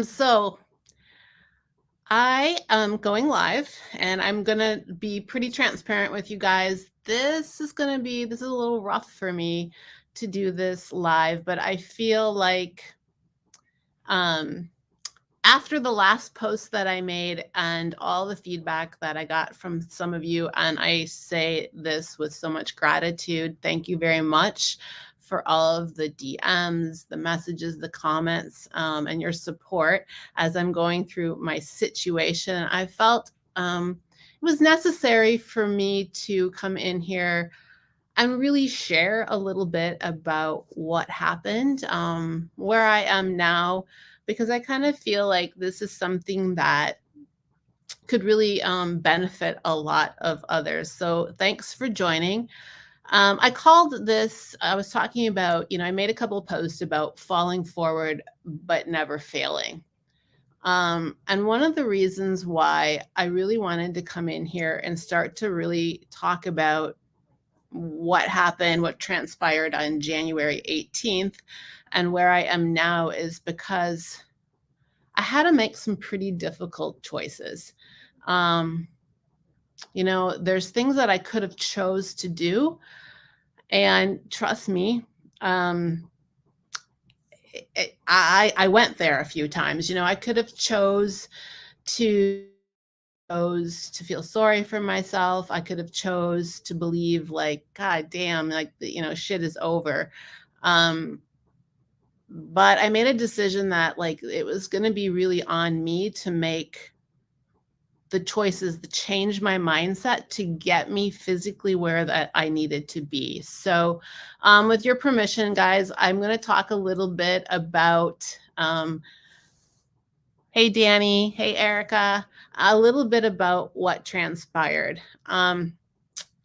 So I am going live and I'm gonna be pretty transparent with you guys. This is a little rough for me to do this live, but I feel like um after the last post that I made and all the feedback that I got from some of you, and I say this with so much gratitude, thank you very much for all of the DMs, the messages, the comments, and your support as I'm going through my situation. I felt it was necessary for me to come in here and really share a little bit about what happened, where I am now, because I kind of feel like this is something that could really benefit a lot of others. So thanks for joining. I was talking about, I made a couple of posts about falling forward but never failing. And one of the reasons why I really wanted to come in here and start to really talk about what happened, what transpired on January 18th, and where I am now is because I had to make some pretty difficult choices. Um, there's things that I could have chose to do, and trust me, um, I went there a few times. I could have to chose to feel sorry for myself. I could have chose to believe like, God damn, like, shit is over. Um, but I made a decision that like it was going to be really on me to make the choices to change my mindset to get me physically where that I needed to be. So, with your permission, guys, I'm going to talk a little bit about hey, Danny. Hey, Erica. A little bit about what transpired. And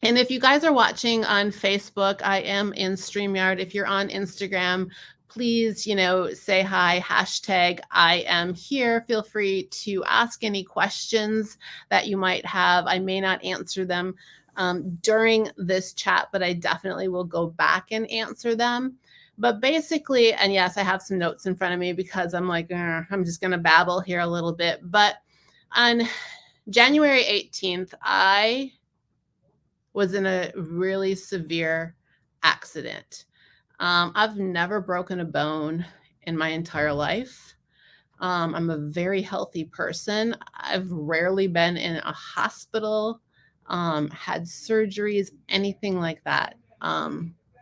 if you guys are watching on Facebook, I am in StreamYard. If you're on Instagram, please, say hi, hashtag I am here. Feel free to ask any questions that you might have. I may not answer them during this chat, but I definitely will go back and answer them. But basically, and yes, I have some notes in front of me because I'm like, I'm just going to babble here a little bit. But on January 18th, I was in a really severe accident. I've never broken a bone in my entire life. I'm a very healthy person. I've rarely been in a hospital, had surgeries, anything like that.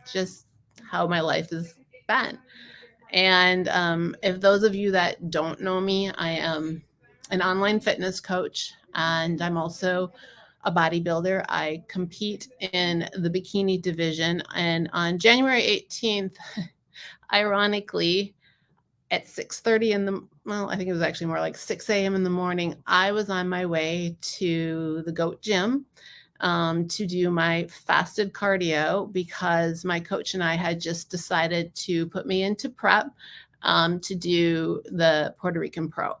Just how my life has been. And if those of you that don't know me, I am an online fitness coach, and I'm also a bodybuilder. I compete in the bikini division. And on January 18th, ironically, at 6:30 I think it was actually more like 6 a.m. in the morning, I was on my way to the GOAT gym to do my fasted cardio because my coach and I had just decided to put me into prep to do the Puerto Rican Pro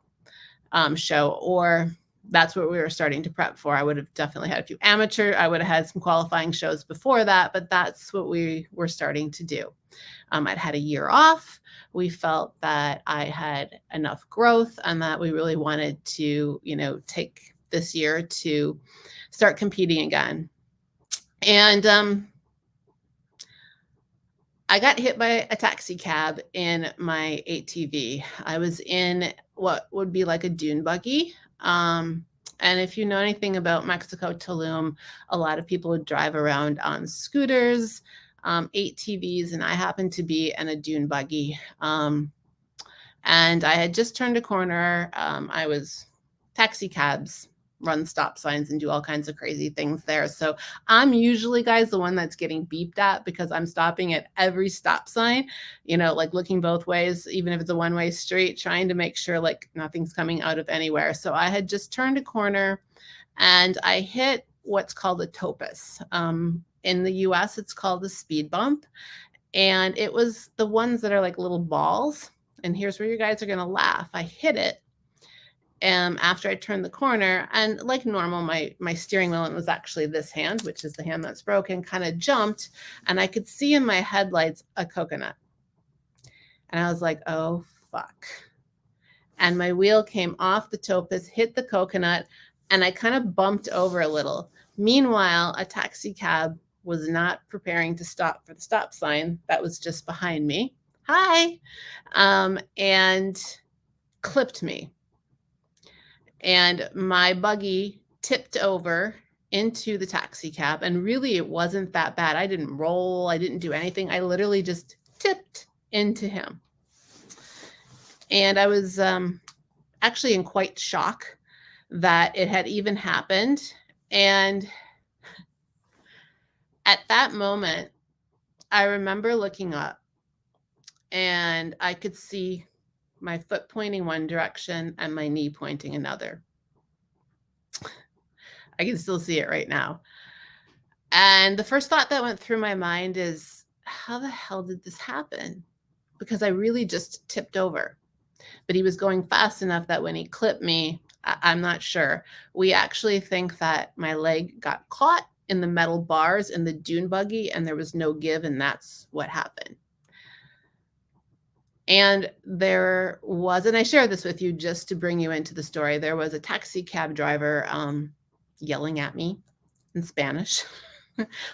show, or that's what we were starting to prep for. I would have definitely had a few I would have had some qualifying shows before that, but that's what we were starting to do. I'd had a year off. We felt that I had enough growth and that we really wanted to, take this year to start competing again. And I got hit by a taxi cab in my ATV. I was in what would be like a dune buggy. And if you know anything about Mexico, Tulum, a lot of people would drive around on scooters, ATVs, and I happened to be in a dune buggy. And I had just turned a corner. Taxi cabs run stop signs and do all kinds of crazy things there. So I'm usually, guys, the one that's getting beeped at because I'm stopping at every stop sign, like looking both ways, even if it's a one-way street, trying to make sure like nothing's coming out of anywhere. So I had just turned a corner and I hit what's called a topus. In the US, it's called a speed bump. And it was the ones that are like little balls. And here's where you guys are going to laugh. I hit it after I turned the corner, and like normal, my steering wheel, and it was actually this hand, which is the hand that's broken, kind of jumped, and I could see in my headlights a coconut. And I was like, oh, fuck. and my wheel came off the topaz, hit the coconut, and I kind of bumped over a little. Meanwhile, a taxi cab was not preparing to stop for the stop sign that was just behind me. Hi. And clipped me. And my buggy tipped over into the taxi cab. And really, it wasn't that bad. I didn't roll, I didn't do anything. I literally just tipped into him. And I was actually in quite shock that it had even happened. And at that moment, I remember looking up and I could see my foot pointing one direction and my knee pointing another. I can still see it right now. And the first thought that went through my mind is, how the hell did this happen? Because I really just tipped over. But he was going fast enough that when he clipped me, I'm not sure. We actually think that my leg got caught in the metal bars in the dune buggy and there was no give, and that's what happened. And there was, and I share this with you just to bring you into the story, there was a taxi cab driver yelling at me in Spanish,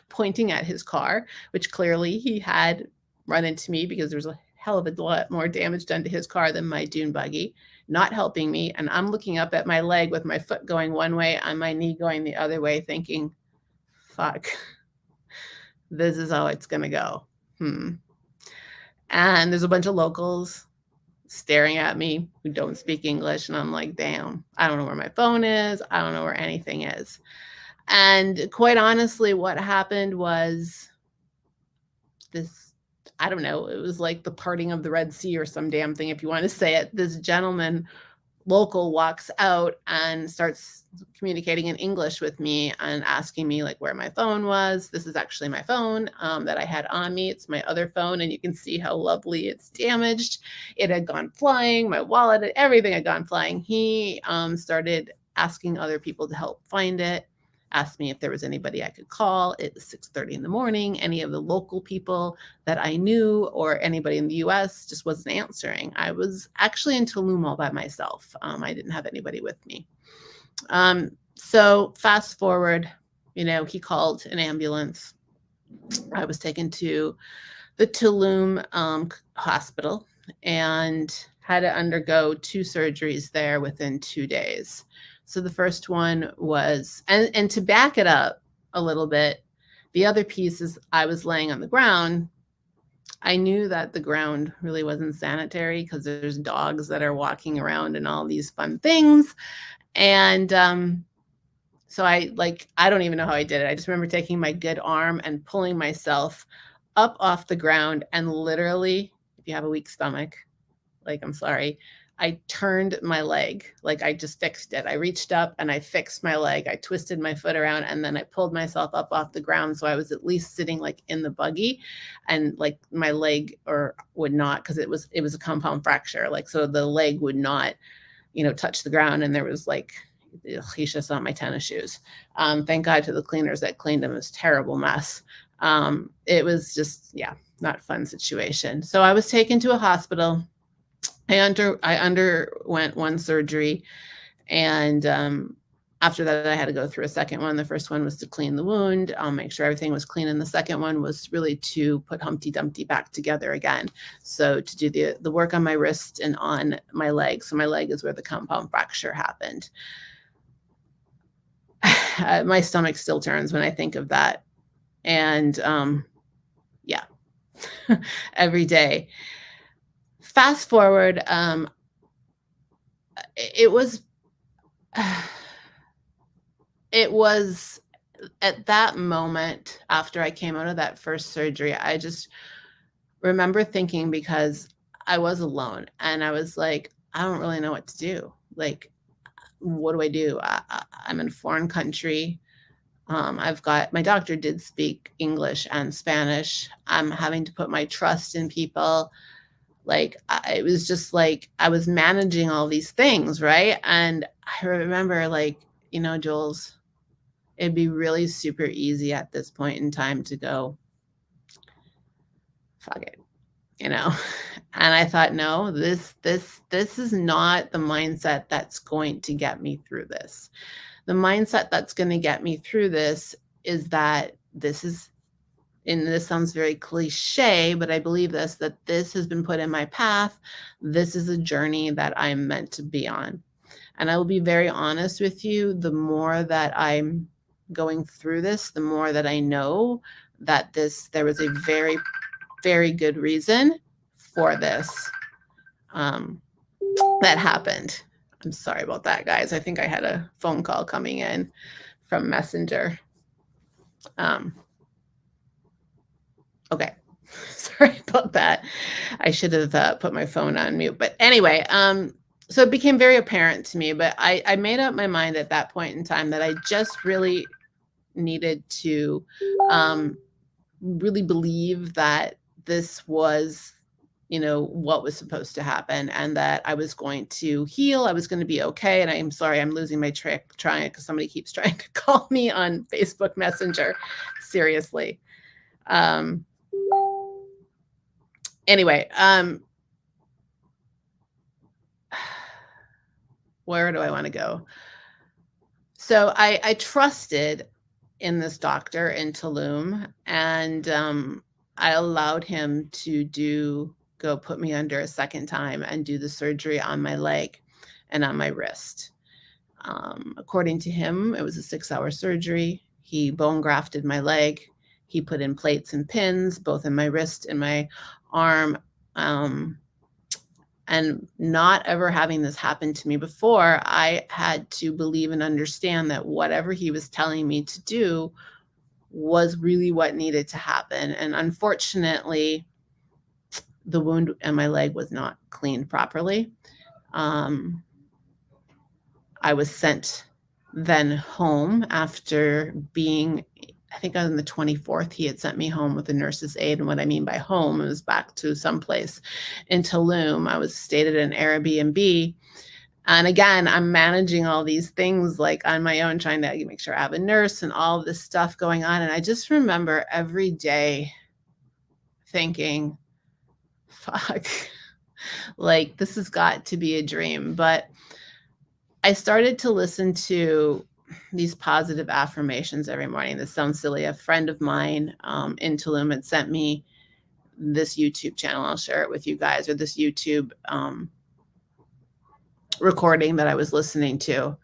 pointing at his car, which clearly he had run into me because there was a hell of a lot more damage done to his car than my dune buggy, not helping me. And I'm looking up at my leg with my foot going one way and my knee going the other way, thinking, fuck, this is how it's going to go. And there's a bunch of locals staring at me who don't speak English. And I'm like, damn, I don't know where my phone is. I don't know where anything is. And quite honestly, what happened was this, I don't know, it was like the parting of the Red Sea or some damn thing, if you want to say it. This gentleman, local, walks out and starts communicating in English with me and asking me like where my phone was. This is actually my phone that I had on me. It's my other phone, and you can see how lovely it's damaged. It had gone flying. My wallet, everything had gone flying. He started asking other people to help find it, asked me if there was anybody I could call. It was 6:30 in the morning. Any of the local people that I knew or anybody in the US just wasn't answering. I was actually in Tulum all by myself. I didn't have anybody with me. So fast forward, he called an ambulance. I was taken to the Tulum hospital and had to undergo 2 surgeries there within 2 days. So the first one was, and to back it up a little bit, the other piece is I was laying on the ground. I knew that the ground really wasn't sanitary because there's dogs that are walking around and all these fun things. And so I don't even know how I did it. I just remember taking my good arm and pulling myself up off the ground, and literally, if you have a weak stomach, I'm sorry, I turned my leg, I just fixed it. I reached up and I fixed my leg. I twisted my foot around and then I pulled myself up off the ground. So I was at least sitting in the buggy, and my leg would not, because it was a compound fracture. So the leg would not, touch the ground. And there was you should have saw my tennis shoes. Thank God to the cleaners that cleaned them. It was a terrible mess. It was just, not a fun situation. So I was taken to a hospital. I underwent 1 surgery, and after that, I had to go through a second one. The first one was to clean the wound, make sure everything was clean, and the second one was really to put Humpty Dumpty back together again. So to do the work on my wrist and on my leg. So my leg is where the compound fracture happened. My stomach still turns when I think of that, and every day. Fast forward, it was at that moment after I came out of that first surgery, I just remember thinking, because I was alone and I was like, I don't really know what to do. What do I do? I'm in a foreign country. My doctor did speak English and Spanish. I'm having to put my trust in people. It was just I was managing all these things, right? And I remember Jules, it'd be really super easy at this point in time to go, fuck it. you know. And I thought, no, this is not the mindset that's going to get me through this. The mindset that's going to get me through this is that this is, and this sounds very cliche, but I believe this, that this has been put in my path. This is a journey that I'm meant to be on. And I will be very honest with you, the more that I'm going through this, the more that I know that there was a very, very good reason for this that happened. I'm sorry about that, guys. I think I had a phone call coming in from Messenger. Okay. Sorry about that. I should have put my phone on mute. But anyway, so it became very apparent to me, but I made up my mind at that point in time that I just really needed to really believe that this was, what was supposed to happen, and that I was going to heal. I was going to be okay. And I'm sorry, I'm losing my track trying because somebody keeps trying to call me on Facebook Messenger. Seriously. Anyway, where do I want to go? So I trusted in this doctor in Tulum, and I allowed him to go put me under a second time and do the surgery on my leg and on my wrist. According to him, it was a 6-hour surgery. He bone grafted my leg. He put in plates and pins, both in my wrist and my arm. And not ever having this happen to me before, I had to believe and understand that whatever he was telling me to do was really what needed to happen. And unfortunately, the wound in my leg was not cleaned properly. I was sent then home after being, I think on the 24th, he had sent me home with a nurse's aide. And what I mean by home, it was back to someplace in Tulum. I was stayed at an Airbnb. And again, I'm managing all these things like on my own, trying to make sure I have a nurse and all of this stuff going on. And I just remember every day thinking, fuck, like this has got to be a dream. But I started to listen to these positive affirmations every morning. This sounds silly. A friend of mine in Tulum had sent me this YouTube channel. I'll share it with you guys, or this YouTube recording that I was listening to.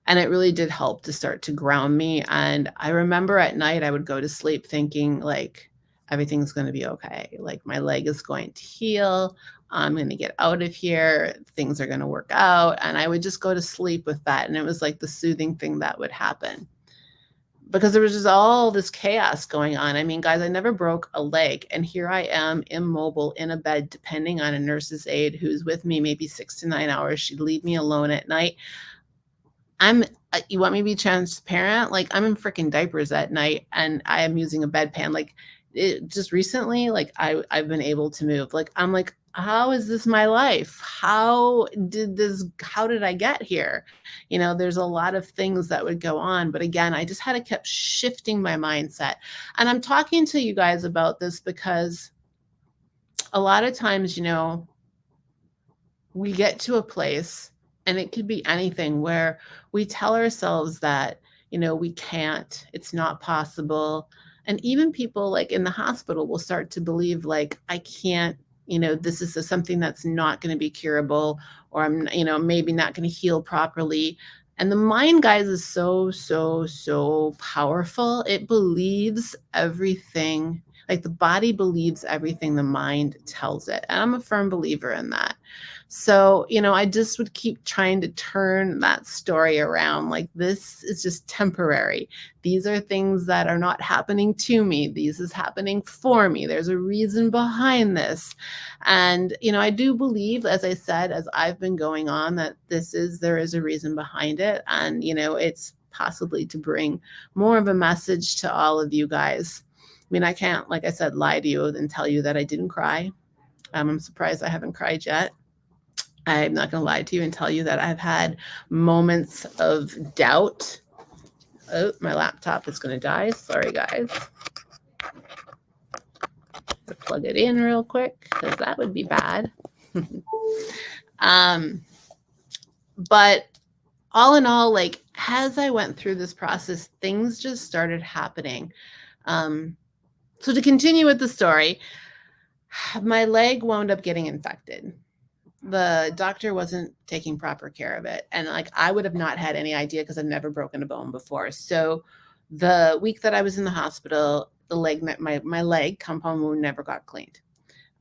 And it really did help to start to ground me. And I remember at night I would go to sleep thinking like, everything's going to be okay. Like my leg is going to heal. I'm going to get out of here. Things are going to work out. And I would just go to sleep with that. And it was like the soothing thing that would happen, because there was just all this chaos going on. I mean, guys, I never broke a leg. And here I am immobile in a bed, depending on a nurse's aide who's with me maybe 6 to 9 hours. She'd leave me alone at night. You want me to be transparent? Like I'm in freaking diapers at night and I am using a bedpan. Like just recently, like I've been able to move. Like, I'm like, how is this my life? How did I get here? There's a lot of things that would go on. But again, I just had to keep shifting my mindset. And I'm talking to you guys about this because a lot of times, we get to a place, and it could be anything, where we tell ourselves that, we can't, it's not possible. And even people like in the hospital will start to believe like, I can't, this is something that's not going to be curable, or I'm, maybe not going to heal properly. And the mind, guys, is so, so, so powerful. It believes everything. Like the body believes everything the mind tells it. And I'm a firm believer in that. So, I just would keep trying to turn that story around. Like, this is just temporary. These are things that are not happening to me. This is happening for me. There's a reason behind this. And, I do believe, as I said, as I've been going on, that there is a reason behind it. And, it's possibly to bring more of a message to all of you guys. I mean, I can't, like I said, lie to you and tell you that I didn't cry. I'm surprised I haven't cried yet. I'm not going to lie to you and tell you that I've had moments of doubt. Oh, my laptop is going to die. Sorry, guys. plug it in real quick because that would be bad. But all in all, like as I went through this process, things just started happening. So to continue with the story, my leg wound up getting infected. The doctor wasn't taking proper care of it. And like I would have not had any idea because I've never broken a bone before. So the week that I was in the hospital, my leg compound wound never got cleaned.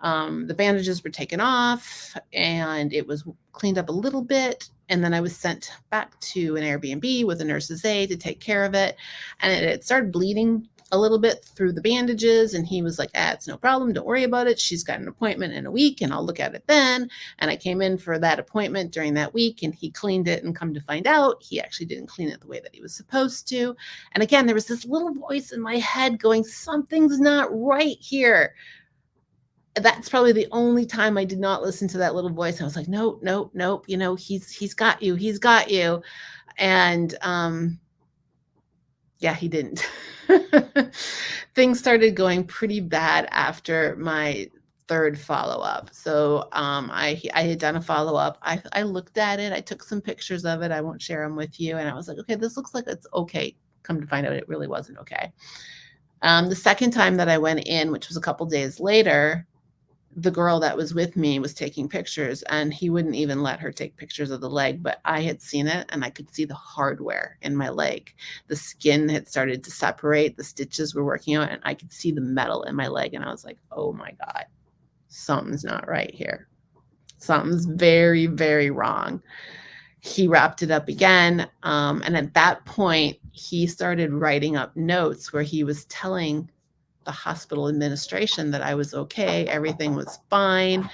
The bandages were taken off and it was cleaned up a little bit. And then I was sent back to an Airbnb with a nurse's aide to take care of it. And it started bleeding a little bit through the bandages. And he was like, it's no problem. Don't worry about it. She's got an appointment in a week and I'll look at it then. And I came in for that appointment during that week and he cleaned it, and come to find out, he actually didn't clean it the way that he was supposed to. And again, there was this little voice in my head going, something's not right here. That's probably the only time I did not listen to that little voice. I was like, nope. He's got you. And yeah, he didn't. Things started going pretty bad after my third follow-up. So I had done a follow-up. I looked at it. I took some pictures of it. I won't share them with you. And I was like, okay, this looks like it's okay. Come to find out, it really wasn't okay. The second time that I went in, which was a couple days later, the girl that was with me was taking pictures, and he wouldn't even let her take pictures of the leg, but I had seen it and I could see the hardware in my leg. The skin had started to separate, the stitches were working out, and I could see the metal in my leg. And I was like, oh my God, something's not right here. Something's very, very wrong. He wrapped it up again. And at that point, he started writing up notes where he was telling the hospital administration that I was okay, everything was fine,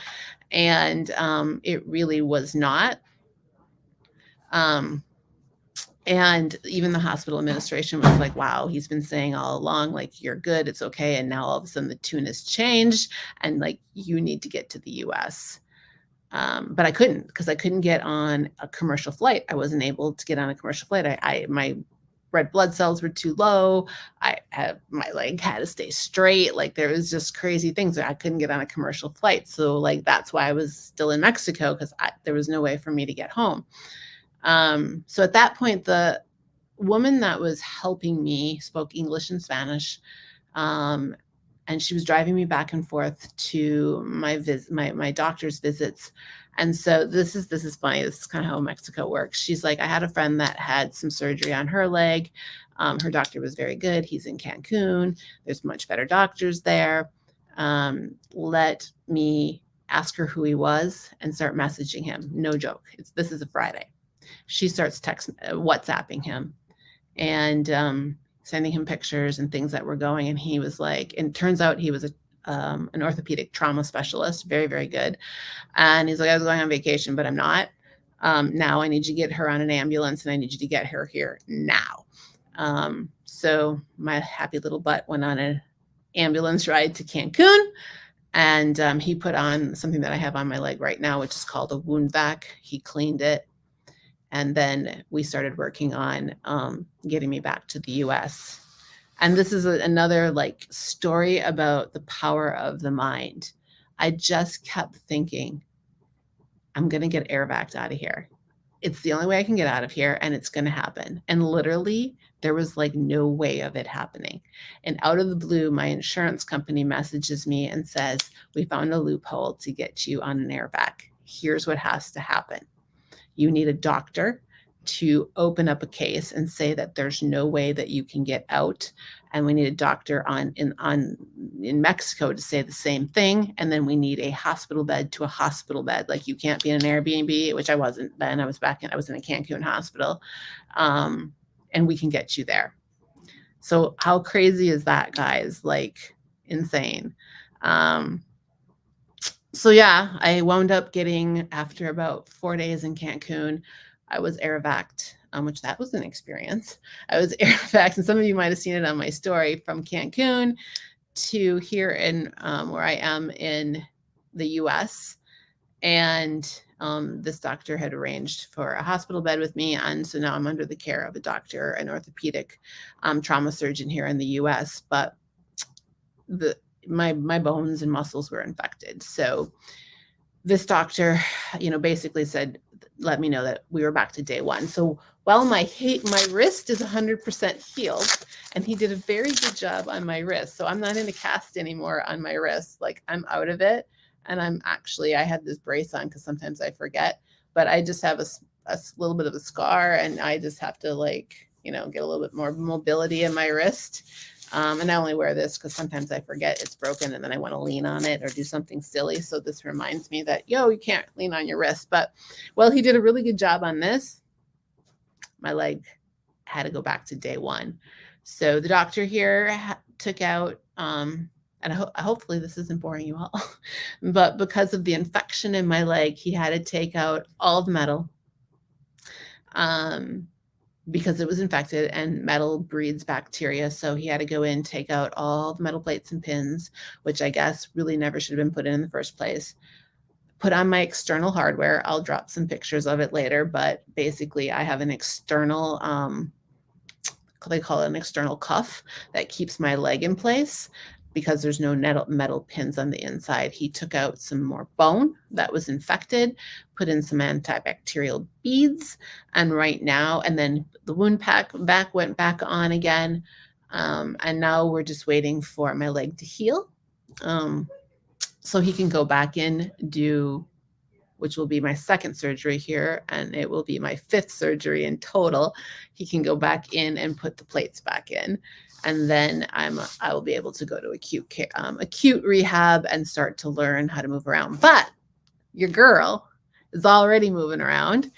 and it really was not. And even the hospital administration was like, wow, he's been saying all along, like, you're good, it's okay, and now all of a sudden the tune has changed, and like, you need to get to the US. But I couldn't, because I couldn't get on a commercial flight. I wasn't able to get on a commercial flight. My red blood cells were too low. My leg had to stay straight. Like, there was just crazy things. I couldn't get on a commercial flight. So like, that's why I was still in Mexico, because there was no way for me to get home. So at that point, the woman that was helping me spoke English and Spanish. And she was driving me back and forth to my doctor's visits. And so this is funny. This is kind of how Mexico works. She's like, I had a friend that had some surgery on her leg. Her doctor was very good. He's in Cancun. There's much better doctors there. Let me ask her who he was and start messaging him. No joke. This is a Friday. She starts WhatsApping him and sending him pictures and things that were going. And he was like, and it turns out he was an orthopedic trauma specialist, very, very good. And he's like, I was going on vacation, but I'm not. Now I need you to get her on an ambulance, and I need you to get her here now. So my happy little butt went on an ambulance ride to Cancun, and he put on something that I have on my leg right now, which is called a wound vac. He cleaned it. And then we started working on getting me back to the US. And this is another like story about the power of the mind. I just kept thinking, I'm going to get airvac'd out of here. It's the only way I can get out of here, and it's going to happen. And literally, there was like no way of it happening. And out of the blue, my insurance company messages me and says, we found a loophole to get you on an airvac. Here's what has to happen. You need a doctor to open up a case and say that there's no way that you can get out. And we need a doctor in Mexico to say the same thing. And then we need a hospital bed to a hospital bed. Like, you can't be in an Airbnb, which I wasn't then. I was in a Cancun hospital. And we can get you there. So how crazy is that, guys? Like, insane. So yeah, I wound up getting, after about 4 days in Cancun, I was airvac'd, which that was an experience. I was airvac'd, and some of you might have seen it on my story, from Cancun to here in where I am in the US. And this doctor had arranged for a hospital bed with me. And so now I'm under the care of a doctor, an orthopedic trauma surgeon here in the US. But my bones and muscles were infected. So this doctor, basically said, let me know that we were back to day one. So while my wrist is 100% healed, and he did a very good job on my wrist. So I'm not in a cast anymore on my wrist. Like, I'm out of it. And I had this brace on because sometimes I forget, but I just have a little bit of a scar, and I just have to get a little bit more mobility in my wrist. And I only wear this because sometimes I forget it's broken and then I want to lean on it or do something silly. So this reminds me that, you can't lean on your wrist. But, well, he did a really good job on this. My leg had to go back to day one. So the doctor here took out, and hopefully this isn't boring you all, but because of the infection in my leg, he had to take out all the metal. Because it was infected, and metal breeds bacteria. So he had to go in, take out all the metal plates and pins, which I guess really never should have been put in the first place. Put on my external hardware. I'll drop some pictures of it later, but basically I have an external, they call it an external cuff that keeps my leg in place because there's no metal pins on the inside. He took out some more bone that was infected, put in some antibacterial beads, and then the wound pack went back on again. And now we're just waiting for my leg to heal. So he can go back in, which will be my second surgery here, and it will be my 5th surgery in total. He can go back in and put the plates back in, and then I will be able to go to acute rehab and start to learn how to move around. But your girl is already moving around.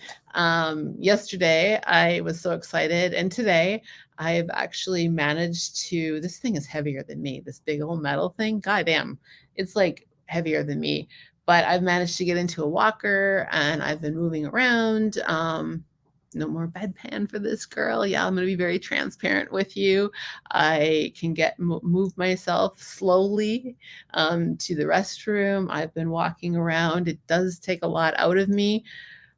Yesterday I was so excited, and today I've actually managed to. This thing is heavier than me. This big old metal thing, goddamn, it's like heavier than me. But I've managed to get into a walker, and I've been moving around. No more bedpan for this girl. Yeah, I'm going to be very transparent with you. I can move myself slowly to the restroom. I've been walking around. It does take a lot out of me.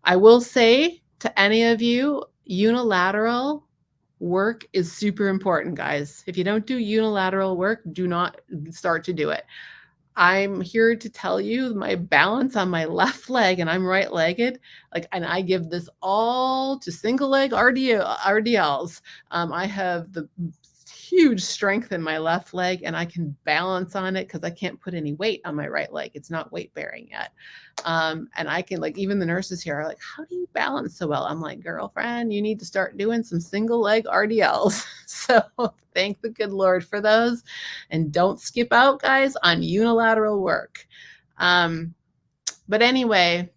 I will say to any of you, unilateral work is super important, guys. If you don't do unilateral work, do not start to do it. I'm here to tell you my balance on my left leg, and I'm right-legged, and I give this all to single leg RDLs. I have the huge strength in my left leg, and I can balance on it because I can't put any weight on my right leg. It's not weight bearing yet. And I can, even the nurses here are like, how do you balance so well? I'm like, girlfriend, you need to start doing some single leg RDLs. So thank the good Lord for those. And don't skip out, guys, on unilateral work. But anyway,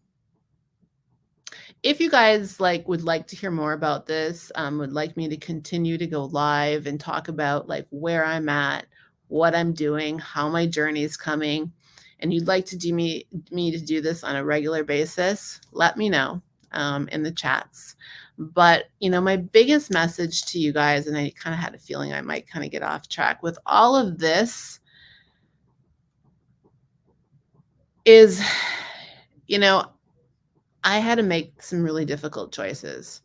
if you guys would like to hear more about this, would like me to continue to go live and talk about where I'm at, what I'm doing, how my journey is coming, and you'd like to do me to do this on a regular basis, let me know in the chats. But my biggest message to you guys, and I kind of had a feeling I might kind of get off track with all of this, is I had to make some really difficult choices.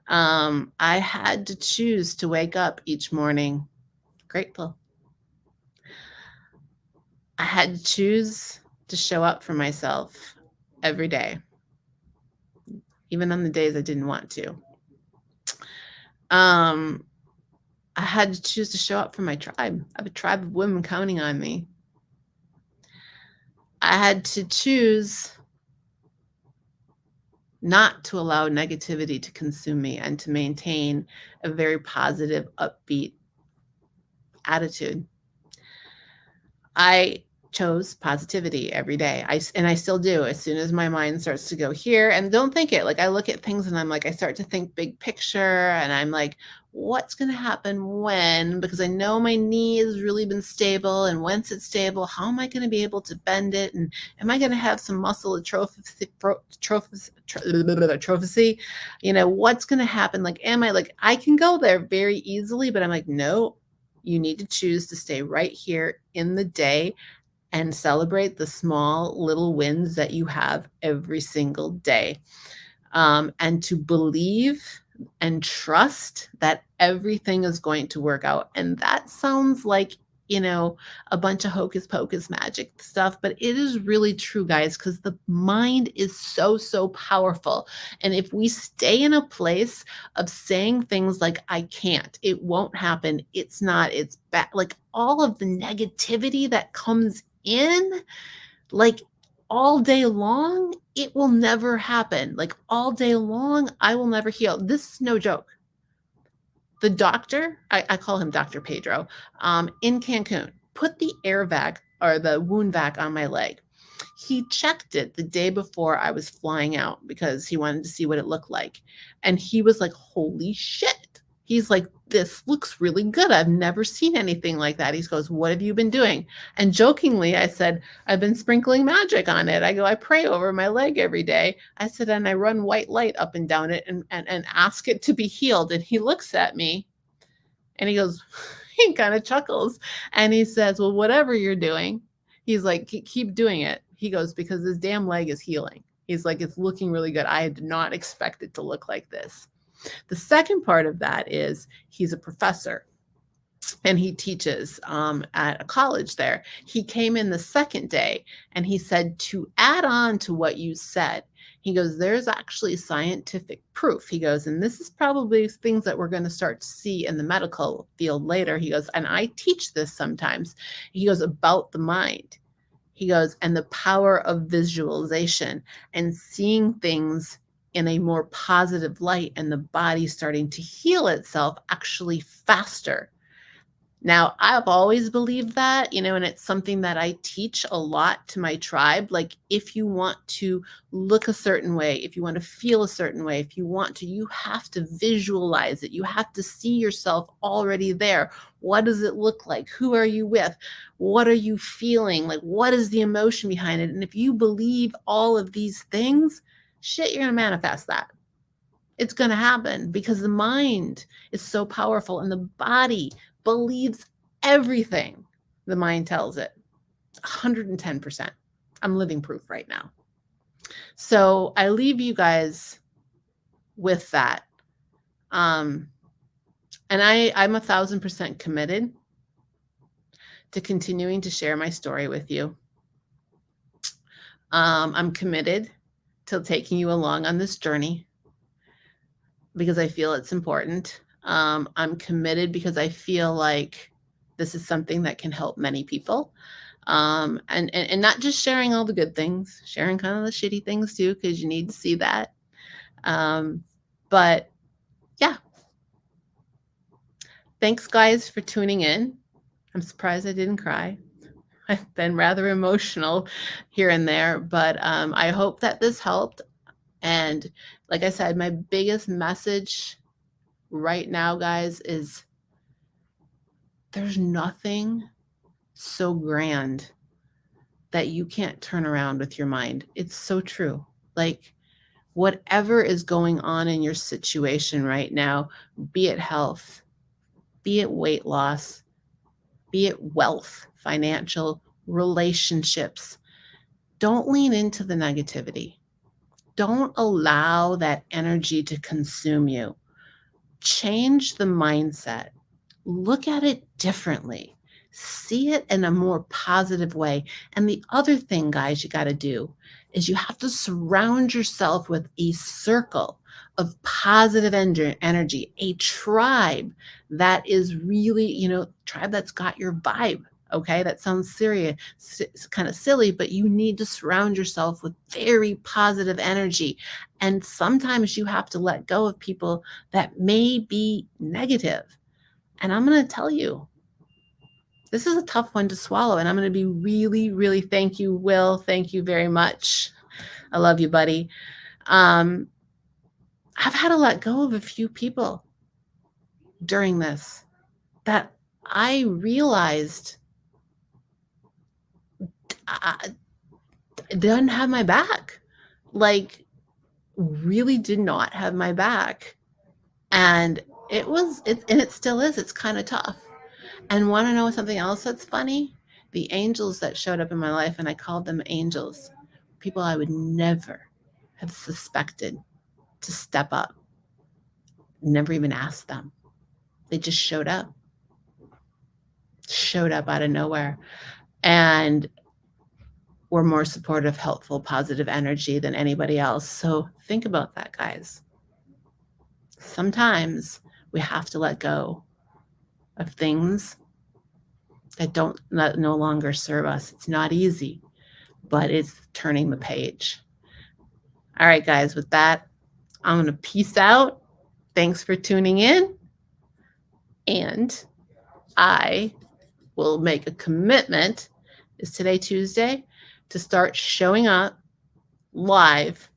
I had to choose to wake up each morning grateful. I had to choose to show up for myself every day, even on the days I didn't want to. I had to choose to show up for my tribe. I have a tribe of women counting on me. I had to choose not to allow negativity to consume me and to maintain a very positive, upbeat attitude. I chose positivity every day. And I still do. As soon as my mind starts to go here, and don't think it, I look at things and I'm I start to think big picture, and I'm like, what's going to happen when? Because I know my knee has really been stable, and once it's stable, how am I going to be able to bend it? And am I going to have some muscle atrophy? What's going to happen? Am I I can go there very easily, but I'm like, no, you need to choose to stay right here in the day and celebrate the small little wins that you have every single day. And to believe and trust that everything is going to work out. And that sounds a bunch of hocus pocus magic stuff, but it is really true, guys, because the mind is so, so powerful. And if we stay in a place of saying things like, I can't, it won't happen, it's not, it's bad, like all of the negativity that comes in, like all day long, it will never happen. Like all day long, I will never heal. This is no joke. The doctor, I call him Dr. Pedro, in Cancun, put the air vac or the wound vac on my leg. He checked it the day before I was flying out because he wanted to see what it looked like. And he was like, holy shit. He's like, this looks really good. I've never seen anything like that. He goes, what have you been doing? And jokingly, I said, I've been sprinkling magic on it. I go, I pray over my leg every day. I said, and I run white light up and down it and ask it to be healed. And he looks at me and he goes, he kind of chuckles and he says, well, whatever you're doing, he's like, keep doing it. He goes, because this damn leg is healing. He's like, it's looking really good. I did not expect it to look like this. The second part of that is he's a professor and he teaches at a college there. He came in the second day and he said, to add on to what you said, he goes, there's actually scientific proof. He goes, and this is probably things that we're going to start to see in the medical field later. He goes, and I teach this sometimes. He goes, about the mind. He goes, and the power of visualization and seeing things in a more positive light and the body starting to heal itself actually faster. Now, I've always believed that, and it's something that I teach a lot to my tribe. Like, if you want to look a certain way, if you want to feel a certain way, if you want to, you have to visualize it. You have to see yourself already there. What does it look like? Who are you with? What are you feeling? Like, what is the emotion behind it? And if you believe all of these things, shit, you're going to manifest that. It's going to happen because the mind is so powerful and the body believes everything the mind tells it. 110%. I'm living proof right now. So I leave you guys with that. And I'm 1,000% committed to continuing to share my story with you. I'm committed to taking you along on this journey because I feel it's important. I'm committed because I feel like this is something that can help many people. And not just sharing all the good things, sharing kind of the shitty things too, because you need to see that. But yeah. Thanks, guys, for tuning in. I'm surprised I didn't cry. I've been rather emotional here and there, but I hope that this helped. And like I said, my biggest message right now, guys, is there's nothing so grand that you can't turn around with your mind. It's so true. Like, whatever is going on in your situation right now, be it health, be it weight loss, be it wealth, financial, relationships, don't lean into the negativity. Don't allow that energy to consume you. Change the mindset. Look at it differently. See it in a more positive way. And the other thing, guys, you got to do is you have to surround yourself with a circle of positive energy, a tribe that is really, tribe that's got your vibe. Okay, that sounds serious, kind of silly, but you need to surround yourself with very positive energy. And sometimes you have to let go of people that may be negative. And I'm going to tell you, this is a tough one to swallow. And I'm going to be really, really, thank you, Will. Thank you very much. I love you, buddy. I've had to let go of a few people during this that I realized didn't have my back. Like, really did not have my back. And it still is. It's kind of tough. And want to know something else that's funny? The angels that showed up in my life, and I called them angels, people I would never have suspected to step up. Never even asked them. They just showed up. showed up out of nowhere. And we're more supportive, helpful, positive energy than anybody else. So think about that, guys. Sometimes we have to let go of things that no longer serve us. It's not easy, but it's turning the page. All right, guys, with that, I'm going to peace out. Thanks for tuning in. And I will make a commitment. Is today Tuesday? To start showing up live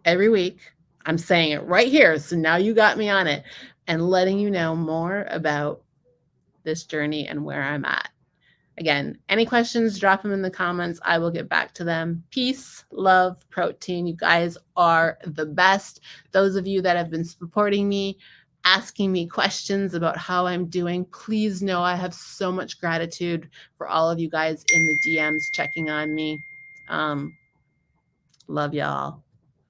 every week. I'm saying it right here. So now you got me on it, and letting you know more about this journey and where I'm at. Again, any questions, drop them in the comments. I will get back to them. Peace, love, protein. You guys are the best. Those of you that have been supporting me, asking me questions about how I'm doing, please know I have so much gratitude for all of you guys in the DMs checking on me. Love y'all.